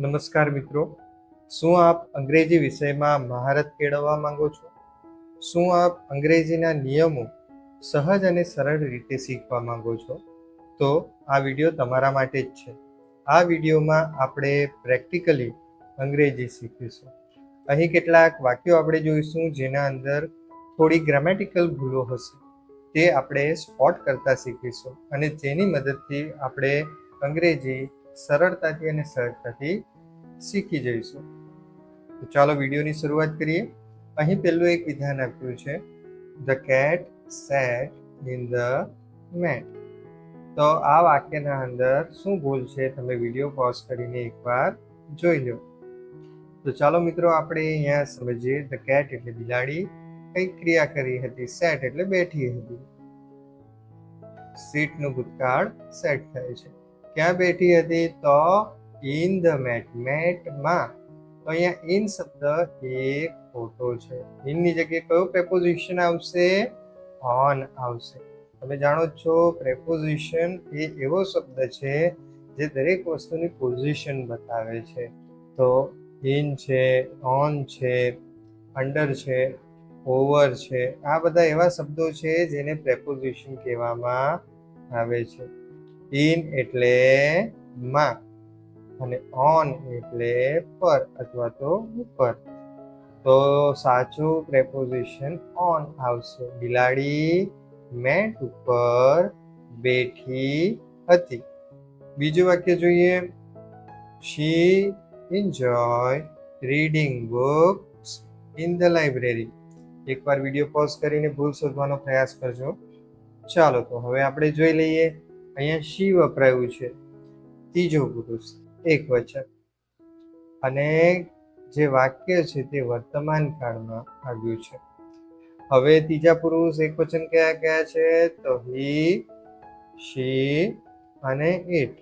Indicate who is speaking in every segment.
Speaker 1: નમસ્કાર મિત્રો, શું આપ અંગ્રેજી વિષયમાં મહારત કેળવવા માંગો છો? શું આપ અંગ્રેજીના નિયમો સહજ અને સરળ રીતે શીખવા માંગો છો? તો આ વિડીયો તમારા માટે જ છે. આ વિડીયોમાં આપણે પ્રેક્ટિકલી અંગ્રેજી શીખીશું. અહીં કેટલાક વાક્યો આપણે જોઈશું જેના અંદર થોડી ગ્રામેટિકલ ભૂલો હશે. તે આપણે સ્પોટ કરતા શીખીશું અને જેની મદદથી આપણે અંગ્રેજી સરળતાથી અને સહજતાથી શીખી જઈશું. તો ચાલો વિડીયોની શરૂઆત કરીએ. અહીં પહેલું એક વિધાન આપ્યું છે, the cat sat in the mat. તો આ વાક્યના અંદર શું ભૂલ છે તમે વિડીયો પોઝ કરીને એકવાર જોઈ લો. તો ચાલો મિત્રો આપણે અહીંયા સમજીએ. ધ કેટ એટલે બિલાડી કઈ ક્રિયા કરી હતી. સેટ એટલે બેઠી હતી. સીટનું ભૂતકાળ સેટ થાય છે. ક્યાં બેઠી હતી? તો ઇન ધ મેટ, મેટમાં. તો અહીંયા ઇન શબ્દ એક ખોટો છે. ઇનની જગ્યાએ કયો પ્રેપોઝિશન આવશે? ઓન આવશે. તમે જાણો છો પ્રેપોઝિશન એ એવો શબ્દ છે જે દરેક વસ્તુની પોઝિશન બતાવે છે. તો ઇન છે, ઓન છે, અંડર છે, ઓવર છે, આ બધા એવા શબ્દો છે જેને પ્રેપોઝિશન કહેવામાં આવે છે. ઇન એટલે માં અને ઓન એટલે પર અથવા તો ઉપર. તો સાચું પ્રેપોઝિશન ઓન આવશે. બિલાડી મેટ ઉપર બેઠી હતી. બીજું વાક્ય જોઈએ. She enjoy reading books in the library. એકવાર વિડીયો પોઝ કરીને ભૂલ શોધવાનો પ્રયાસ કરજો. ચાલો તો હવે આપણે જોઈ લઈએ. અહીંયા શી વપરાયું છે, ત્રીજો પુરુષ એક વચન, અને જે વાક્ય છે તે વર્તમાન કાળમાં આવ્યું છે. હવે ત્રીજા પુરુષ એક વચન કયા કયા છે? તો હી, શી અને ઇટ.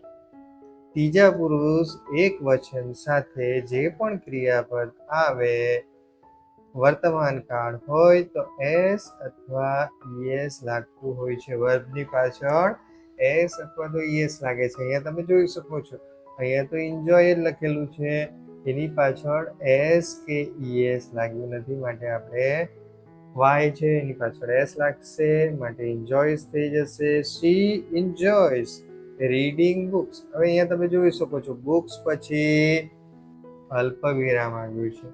Speaker 1: ત્રીજા પુરુષ એક વચન સાથે જે પણ ક્રિયાપદ આવે, વર્તમાન કાળ હોય તો એસ અથવા ઈએસ લાગતું હોય છે. વર્બની પાછળ એસ અથવા તો ઈએસ લાગે છે. અહીંયા તમે જોઈ શકો છો, અહીંયા તો એન્જોય જ લખેલું છે, એની પાછળ એસ કે ઈએસ લાગ્યું નથી, માટે આપણે વાય છે એની પાછળ એસ લાગશે, માટે એન્જોયસ થઈ જશે. શી એન્જોયસ રીડિંગ બુક્સ. હવે અહીંયા તમે જોઈ શકો છો બુક્સ પછી અલ્પ વિરામ આવ્યું છે.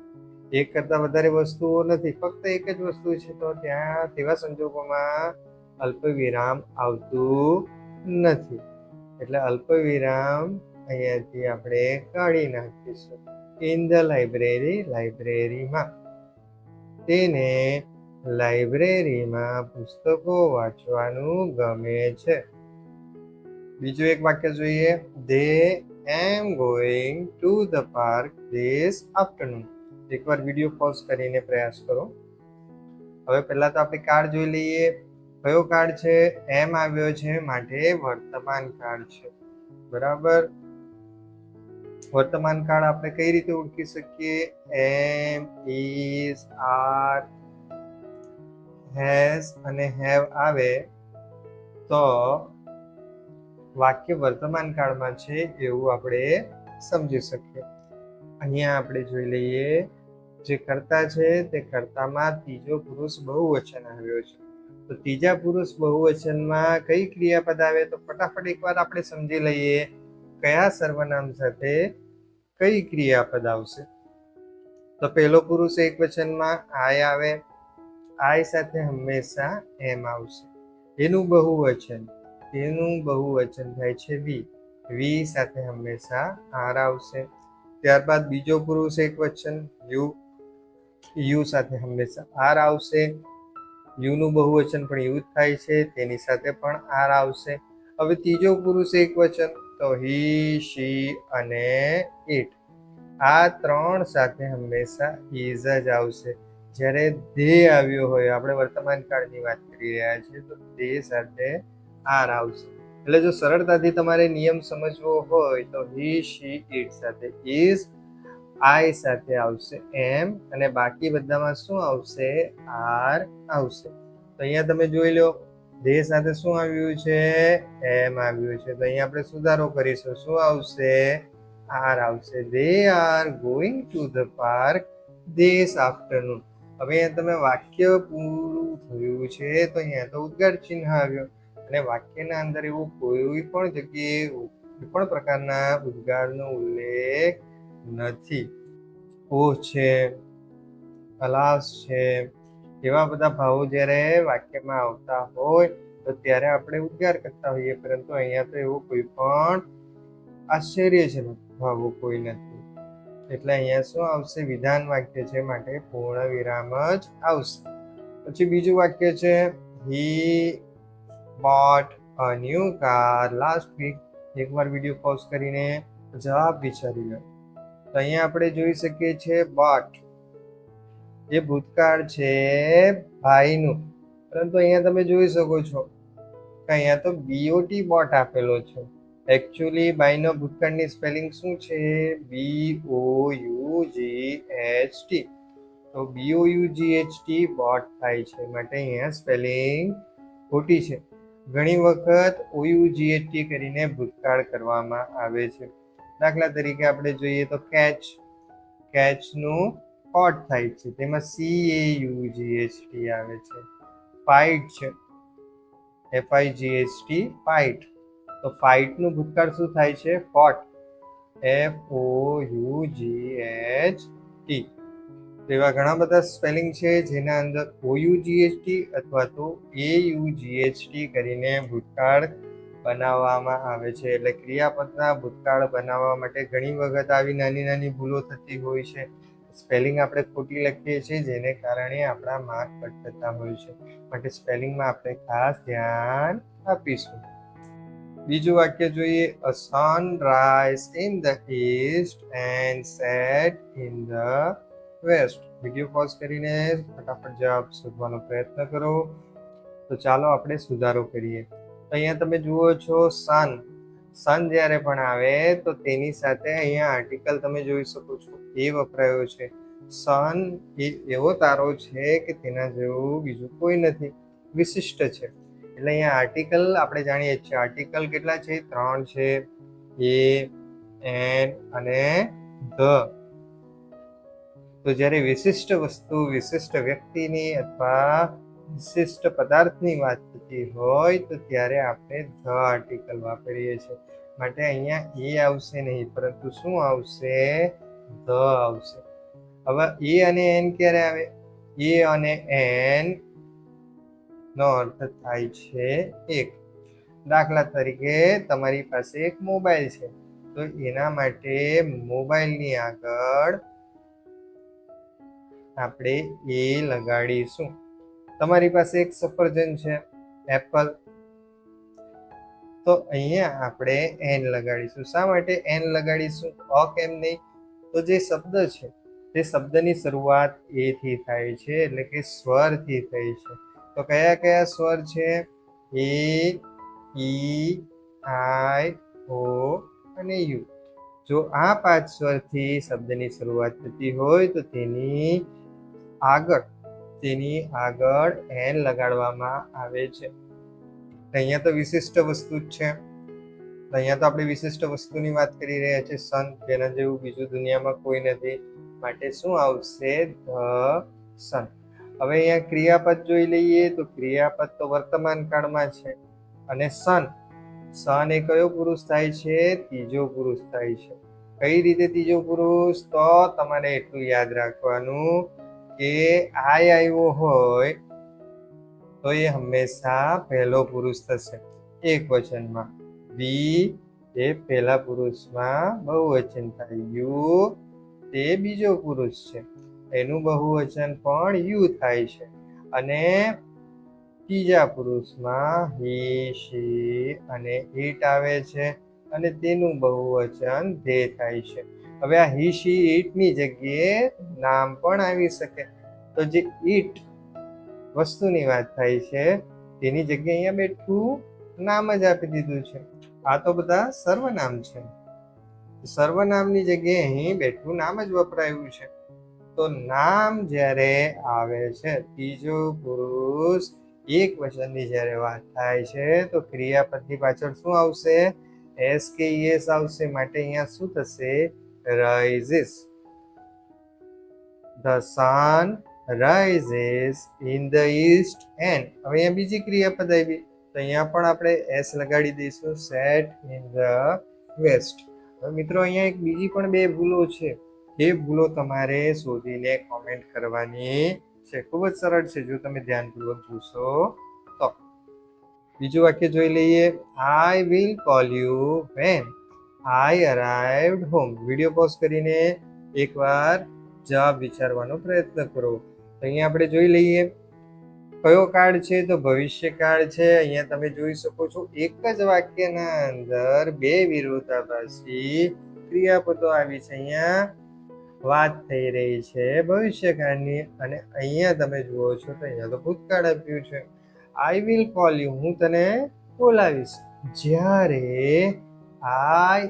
Speaker 1: એક કરતા વધારે વસ્તુઓ નથી, ફક્ત એક જ વસ્તુ છે, તો ત્યાં તેવા સંજોગોમાં અલ્પ વિરામ આવતું નથી. એટલે અલ્પ વિરામ અહીંયાથી આપણે કાઢી નાખીશું. ઇન ધ લાઇબ્રેરી, લાઇબ્રેરીમાં. તેને લાઇબ્રેરીમાં પુસ્તકો વાંચવાનું ગમે છે. બીજું એક વાક્ય જોઈએ. They am going to the park this afternoon. એકવાર વિડીયો પોઝ કરીને પ્રયાસ કરો. હવે પહેલા તો આપણે કાળ જોઈ લઈએ. કયો કાળ છે? એમ આવ્યો છે, માટે વર્તમાન કાળ છે. બરાબર. વર્તમાન કાળ આપણે કઈ રીતે ઓળખી શકીએ? એમ, ઇઝ, આર, હેઝ અને હેવ આવે તો વાક્ય વર્તમાન કાળમાં છે એવું આપણે સમજી શકીએ. અહીંયા આપણે જોઈ લઈએ. જે કર્તા છે તે કર્તામાં ત્રીજો પુરુષ બહુવચન આવ્યો છે. તો ત્રીજા પુરુષ બહુવચનમાં કઈ ક્રિયાપદ આવે? તો ફટાફટ એકવાર આપણે સમજી લઈએ કયા સર્વનામ સાથે કઈ ક્રિયાપદ આવશે. તો પહેલો પુરુષ એક વચનમાં આય આવે. આય સાથે હંમેશા એમ આવશે. એનું બહુવચન થાય છે વી. વી સાથે હંમેશા આર આવશે. ત્યારબાદ બીજો પુરુષ એક વચન યુ. યુ સાથે હંમેશા આર આવશે. યુનું બહુવચન પણ યુ થાય છે, તેની સાથે પણ આર આવશે. હવે ત્રીજો પુરુષ એક વચન તો હી, શી અને ઇટ. આ ત્રણ સાથે હંમેશા ઇઝ જ આવશે. જ્યારે ધે આવ્યો હોય, આપણે વર્તમાન કાળની વાત કરી રહ્યા છીએ, તો ધે સાથે આર આવશે. એટલે જો સરળતાથી તમારે નિયમ સમજવો હોય તો હી, શી, ઇટ સાથે ઇઝ, આઈ સાથે આવશે એમ, અને બાકી બધામાં શું આવશે? આર આવશે. તો અહીંયા તમે જોઈ લો, ધે સાથે શું આવ્યું છે? એમ આવ્યું છે. તો અહીંયા આપણે સુધારો કરીશું. શું આવશે? આર આવશે. They are going to the park this afternoon. હવે અહીંયા તમે વાક્ય પૂરું થયું છે તો અહીંયા તો ઉદ્ગાર ચિહ્ન આવ્યો અને વાક્યના અંદર એવું કોઈ પણ જગ્યાએ કોઈ પણ પ્રકારના ઉદ્ગારનો ઉલ્લેખ નથી. ઓ છે, અલાસ છે, એવા બધા ભાવો જ્યારે વાક્યમાં આવતા હોય તો ત્યારે આપણે ઉદ્ગાર કરતા હોઈએ, પરંતુ અહીંયા તો એવું કોઈ પણ આશ્ચર્યજનક ભાવો કોઈ નથી. એટલે અહીંયા શું આવશે? વિધાન વાક્ય છે માટે પૂર્ણ વિરામ જ આવશે. પછી બીજું વાક્ય છે he bought a new car last week. એકવાર વિડીયો પોઝ કરીને જવાબ વિચારી લો. તો અહીંયા આપણે જોઈ શકીએ છીએ બોટ એ ભૂતકાળ છે ભાઈનું, પરંતુ અહીંયા તમે જોઈ શકો છો કે અહીંયા તો બીઓટી બોટ આપેલો છે. એકચ્યુઅલી બાયનો ભૂતકાળની સ્પેલિંગ શું છે? BOUGHT. તો BOUGHT બોટ થાય છે માટે અહીંયા સ્પેલિંગ ખોટી છે. ઘણી વખત OUGHT કરીને ભૂતકાળ કરવામાં આવે છે. દાખલા તરીકે આપણે જોઈએ તો કેચ, કેચનું કોટ થાય છે, તેમાં CAUGHT આવે છે. ફાઇટ છે, FIGHT ફાઇટ. તો ફાઇટનું ભૂતકાળ શું થાય છે? ફોટ, FOUGHT. એવા ઘણા બધા સ્પેલિંગ છે જેના અંદર OUGHT અથવા તો AUGHT કરીને ભૂતકાળ બનાવવામાં આવે છે. એટલે ક્રિયાપદના ભૂતકાળ બનાવવા માટે ઘણી વખત આવી નાની નાની ભૂલો થતી હોય છે. સ્પેલિંગ આપણે ખોટી લખીએ છીએ જેને કારણે આપણા માર્ક કટ થતા હોય છે. માટે સ્પેલિંગમાં આપણે ખાસ ધ્યાન આપીશું. બીજું વાક્ય જોઈએ. A sun rise in the east and set in the west. Video pause કરીને ફટાફટ જવાબ શોધવાનો પ્રયત્ન કરો. તો ચાલો આપણે સુધારો કરીએ. તો અહીંયા તમે જુઓ છો સન. સન જ્યારે પણ આવે તો તેની સાથે અહીંયા આર્ટિકલ તમે જોઈ શકો છો એ વપરાયો છે. સન એ એવો તારો છે કે તેના જેવું બીજું કોઈ નથી, વિશિષ્ટ છે. એટલે અહીંયા આર્ટિકલ આપણે જાણીએ છીએ. આર્ટિકલ કેટલા છે? 3 છે. એ, એન અને ધ. તો જ્યારે વિશિષ્ટ વસ્તુ, વિશિષ્ટ વ્યક્તિની અથવા વિશિષ્ટ પદાર્થની વાત થતી હોય તો ત્યારે આપણે ધ આર્ટિકલ વાપરીએ છીએ. માટે અહીંયા એ આવશે નહીં, પરંતુ શું આવશે? ધ આવશે. હવે એ અને એન ક્યારે આવે? એ અને એન નો અર્થ થાય છે એક. દાખલા તરીકે તમારી પાસે એક મોબાઈલ છે તો એના માટે મોબાઈલની આગળ આપણે એ લગાડીશું. તમારી પાસે એક સફરજન છે, એપલ, તો અહીંયા આપણે એન લગાડીશું. શા માટે એન લગાડીશું? અ કેમ નહીં? તો જે શબ્દ છે તે શબ્દની શરૂઆત એ થી થાય છે, એટલે કે સ્વરથી થઈ છે. તો કયા કયા સ્વર છે? એ, ઈ, આઈ, ઓ અને યુ. જો આ 5 સ્વરથી શબ્દની શરૂઆત થતી હોય તો તેની આગળ એન લગાડવામાં આવે છે. અહીંયા તો વિશિષ્ટ વસ્તુ જ છે. અહીંયા તો આપણે વિશિષ્ટ વસ્તુની વાત કરી રહ્યા છીએ. સન, જેના જેવું બીજું દુનિયામાં કોઈ નથી. માટે શું આવશે? The sun. હવે અહીંયા ક્રિયાપદ જોઈ લઈએ. તો ક્રિયાપદ તો વર્તમાન કાળમાં છે અને સન, સન એ કયો પુરુષ થાય છે? ત્રીજો પુરુષ થાય છે. કઈ રીતે ત્રીજો પુરુષ? તો તમારે એટલું યાદ રાખવાનું કે આય આવ્યો હોય તો એ હંમેશા પહેલો પુરુષ થશે એક વચનમાં. વી એ પહેલા પુરુષમાં બહુવચન થાય. યુ તે બીજો પુરુષ છે, એનું બહુવચન પણ યુ થાય છે. અને ત્રીજા પુરુષમાં હી, શી અને ઇટ આવે છે અને તેનું બહુવચન ધે થાય છે. હવે આ હી, શી, ઇટની જગ્યાએ નામ પણ આવી શકે. તો જે ઇટ વસ્તુની વાત થાય છે તેની જગ્યાએ અહીંયા બેઠું નામ જ આપી દીધું છે. આ તો બધા સર્વનામ છે. સર્વનામની જગ્યાએ અહીં બેઠું નામ જ વપરાયું છે. તો નામ જ્યારે આવે છે, ત્રીજો પુરુષ એક વચનની જ્યારે વાત થાય છે તો ક્રિયાપદની પાછળ શું આવશે? એસ કે એસ આવશે માટે અહીંયા શું થશે? Rises. The sun rises in the east and. હવે અહીંયા બીજી ક્રિયાપદ આવી તો અહીંયા પણ આપણે એસ લગાડી દઈશું. Set in the west. હવે મિત્રો અહીંયા એક બીજી પણ બે ભૂલો છે. એ ભૂલો તમારે શોધીને કોમેન્ટ કરવાની છે. ખૂબ જ સરળ છે જો તમે ધ્યાનપૂર્વક જોશો તો. બીજું વાક્ય જોઈ લઈએ. I will call you when I arrived home. Video pause કરીને એકવાર જવાબ વિચારવાનો પ્રયત્ન કરો. તો અહીંયા આપણે જોઈ લઈએ કયો કાળ છે તો ભવિષ્ય કાળ છે. અહીંયા તમે જોઈ શકો છો એક જ વાક્યના અંદર બે વિરોધાભાસી ક્રિયાપદો આવી છે. અહીંયા વાત થઈ રહી છે ભવિષ્યકાળની અને અહીંયા તમે જુઓ છો તો અહીંયા તો ભૂતકાળ આપ્યું છે. આઈ વિલ કોલ યુ, હું તને બોલાવીશ જ્યારે આઈ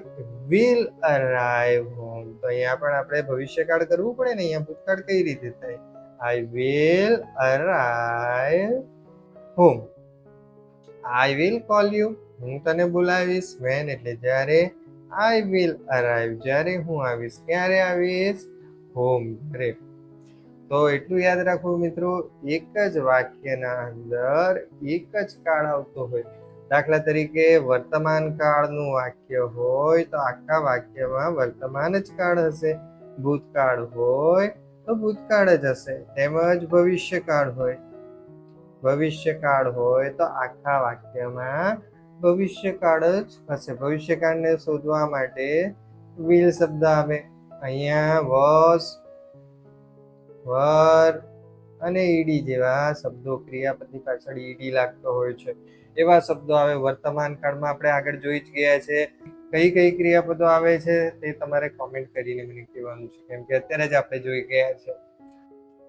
Speaker 1: વિલ અરાઈવ હોમ. તો અહીંયા પણ આપણે ભવિષ્યકાળ કરવું પડે ને. અહીંયા ભૂતકાળ કઈ રીતે થાય? I will arrive home. I will call you, હું તને બોલાવીશ. વેન એટલે જ્યારે. આઈ વિલ અરાઈવ, જ્યારે હું આવીશ. ક્યારે આવીશ? હોમ, ઘરે. તો એટલું યાદ રાખવું મિત્રો, એક જ વાક્યના અંદર એક જ કાળ આવતો હોય. દાખલા તરીકે વર્તમાન કાળનું વાક્ય હોય તો આખા વાક્યમાં વર્તમાન જ કાળ હશે. ભૂતકાળ હોય તો ભૂતકાળ જ હશે. તેમજ ભવિષ્યકાળ હોય તો આખા વાક્યમાં ભવિષ્યકાળ જ હશે. ભવિષ્યકાળને શોધવા માટે વિલ શબ્દ આવે. અહીંયા વોઝ, વર અને ઈડી જેવા શબ્દો, ક્રિયાપદની પાછળ ઈડી લાગતો હોય છે એવા શબ્દો આવે. વર્તમાન કાળમાં આપણે આગળ જોઈ જ ગયા છે. કઈ કઈ ક્રિયાપદો આવે છે તે તમારે કોમેન્ટ કરીને મને કહેવાનું છે, કેમ કે અત્યારે જ આપણે જોઈ ગયા છે.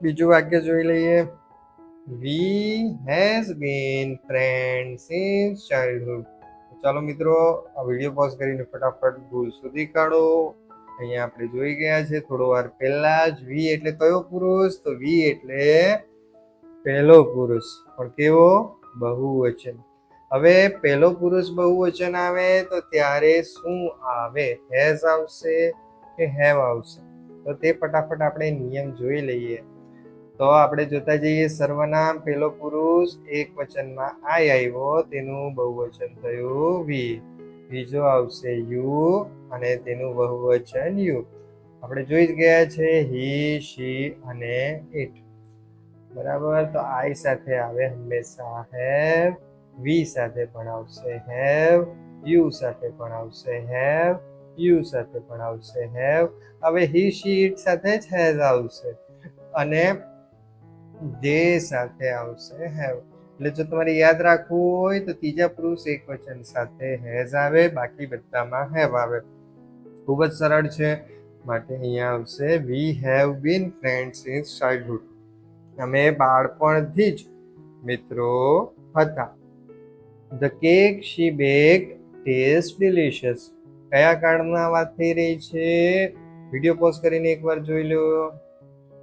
Speaker 1: બીજું વાક્ય જોઈ લઈએ. We has been friends since childhood. ચાલો મિત્રો, આ વિડીયો પોઝ કરીને ફટાફટ ભૂલ શોધી કાઢો. અહીંયા આપણે જોઈ ગયા છે થોડો વાર પહેલા જ. વી એટલે કયો પુરુષ? તો વી એટલે પહેલો પુરુષ, પણ કેવો? બહુવચન. હવે પહેલો પુરુષ બહુવચન આવે તો ત્યારે શું આવે? હેઝ આવશે કે હેવ આવશે? તો તે ફટાફટ આપણે નિયમ જોઈ લઈએ. તો આપણે જોતા જઈએ. સર્વનામ પહેલો પુરુષ એક વચનમાં આઈ આવ્યો, તેનું બહુવચન થયું વી. બીજો આવશે યુ અને તેનું બહુવચન યુ. આપણે જોઈ જ ગયા છે હી, શી અને ઇટ. બરાબર. તો આઈ સાથે આવે હંમેશા હેવ, વી સાથે પણ આવશે હેવ, યુ સાથે પણ આવશે હેવ, યુ સાથે પણ આવશે હેવ. હવે હી, શી, ઇટ સાથે જ હેઝ આવશે અને દે સાથે આવશે હેવ. એટલે જો તમારે યાદ રાખવું હોય તો ત્રીજા પુરુષ એક વચન સાથે હેઝ આવે, બાકી બધામાં હેવ આવે. ખૂબ જ સરળ છે. માટે અહીંયા આવશે we have been friends since childhood. અમે બાળપણથી જ મિત્રો હતા. The cake she baked taste delicious. કયા કાળમાં વાત થઈ રહી છે? વિડીયો પોઝ કરીને એકવાર જોઈ લો.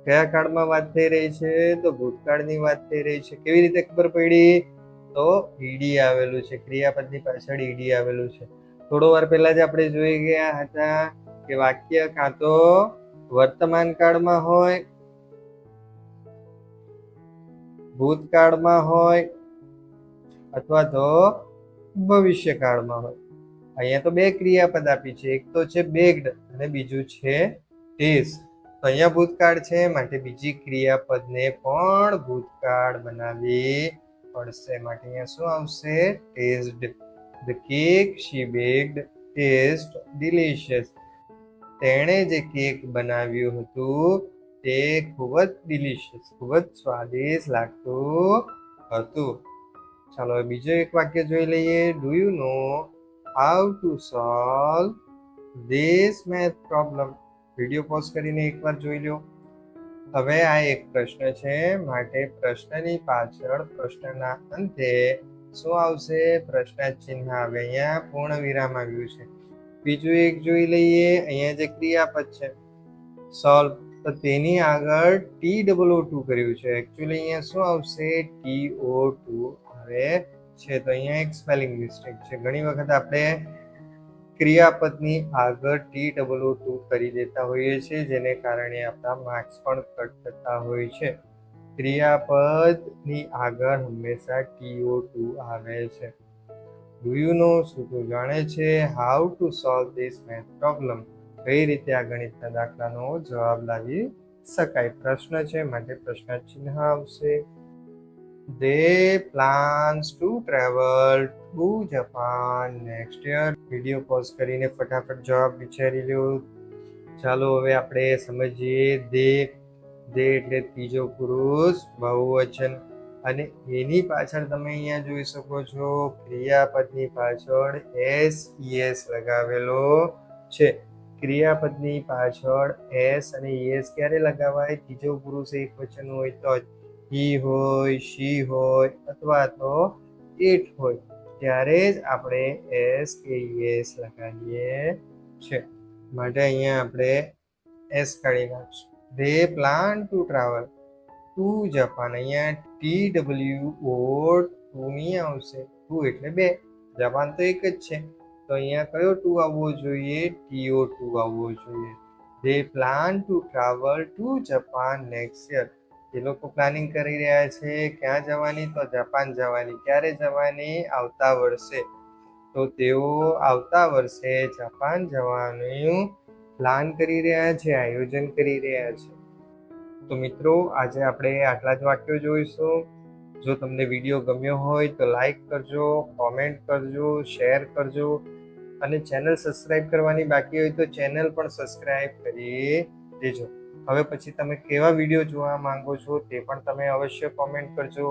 Speaker 1: કયા કાળમાં વાત થઈ રહી છે? તો ભૂતકાળની વાત થઈ રહી છે. કેવી રીતે ખબર પડી? તો ઈડી આવેલું છે, ક્રિયાપદની પાછળ ઈડી આવેલું છે. થોડો વાર પહેલા જ આપણે જોઈ ગયા હતા કે વાક્ય કાં તો વર્તમાન કાળમાં હોય, ભૂતકાળમાં હોય અથવા તો ભવિષ્યકાળમાં હોય. અહીંયા તો બે ક્રિયાપદ આપી છે. એક તો છે બેક્ડ અને બીજું છે ટેસ્ટ. તો અહીંયા ભૂતકાળ છે માટે બીજી ક્રિયાપદને પણ ભૂતકાળ બનાવવી પડશે. માટે અહીંયા શું આવશે? Taste. The cake she baked taste delicious. તેણે જે કેક બનાવ્યું હતું તે ખૂબ જ ડિલિશિયસ, ખૂબ જ સ્વાદિષ્ટ લાગતું હતું. ચાલો બીજો એક વાક્ય જોઈ લઈએ. Do you know how to solve this math problem. Video pause કરીને એકવાર જોઈ લો. હવે આ એક પ્રશ્ન છે માટે પ્રશ્નની પાછળ, પ્રશ્નના અંતે શું આવશે? પ્રશ્ન ચિહ્ન આવે. અહીંયા પૂર્ણ વિરામ આવ્યું છે. બીજું એક જોઈ લઈએ. અહીંયા જે ક્રિયાપદ છે સોલ્વ, તો તેની આગળ TOO2 કર્યું છે. એકચ્યુઅલી અહીંયા શું આવશે? TO2 આવે છે. તો અહીંયા એક સ્પેલિંગ મિસ્ટેક છે. ઘણી વખત આપણે ક્રિયાપદની આગળ TOO કરી દેતા હોઈએ છીએ, જેને કારણે આપણા માર્ક્સ પણ કટ થતા હોય છે. ક્રિયાપદની આગળ હંમેશા TO2 આવે છે. Do you know? શું તું જાણે છે? How to solve this math problem? કઈ રીતે આ ગણિતના દાખલાનો જવાબ લાવી શકાય? પ્રશ્ન છે માટે પ્રશ્ન ચિહ્ન આવશે. They plans to travel to Japan next year. Video pause કરીને ફટાફટ જવાબ વિચારી લો. ચાલો હવે આપણે સમજીએ. દે એટલે ત્રીજો પુરુષ બહુવચન, અને એની પાછળ તમે અહીંયા જોઈ શકો છો ક્રિયાપદની પાછળ SES લગાવેલો છે. ક્રિયાપદની પાછળ S અને ES ક્યારે લગાવાય? ત્રીજો પુરુષ એક વચન હોય તો જ. હી હોય, શી હોય અથવા તો ઇટ હોય ત્યારે જ આપણે S કે ES લગાવીએ છે. માટે અહીંયા આપણે S કાઢી નાખશું. They plan to travel to Japan. અહીંયા TWO નહીં આવશે. 2 એટલે 2, જાપાન તો એક જ છે, તો અહીંયા કયો 2 આવવો જોઈએ? TO2 આવવો જોઈએ. They plan to travel to Japan next year. એ લોકો પ્લાનિંગ કરી રહ્યા છે ક્યાં જવાની? તો જાપાન જવાની. ક્યારે જવાની? આવતા વર્ષે. તો તેઓ આવતા વર્ષે જાપાન જવાનું પ્લાન કરી રહ્યા છે, આયોજન કરી રહ્યા છે. તો મિત્રો, આજે આપણે આટલા જ વાક્યો જોઈશું. જો તમને વિડીયો ગમ્યો હોય તો લાઈક કરજો, કોમેન્ટ કરજો, શેર કરજો, અને ચેનલ સબસ્ક્રાઇબ કરવાની બાકી હોય તો ચેનલ પણ સબસ્ક્રાઇબ કરી દેજો. હવે પછી તમે કેવા વિડીયો જોવા માંગો છો તે પણ તમે અવશ્ય કોમેન્ટ કરજો.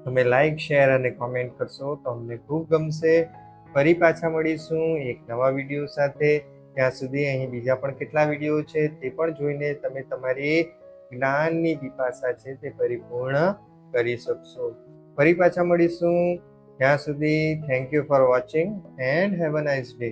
Speaker 1: તમે લાઈક, શેર અને કોમેન્ટ કરશો તો અમને ખૂબ ગમશે. ફરી પાછા મળીશું એક નવા વિડીયો સાથે. ત્યાં સુધી અહીં બીજા પણ કેટલા વિડીયો છે તે પણ જોઈને તમે તમારી જ્ઞાનની પીપાસા છે તે પરિપૂર્ણ કરી શકશો. ફરી પાછા મળીશું. ત્યાં સુધી thank you for watching and have a nice day.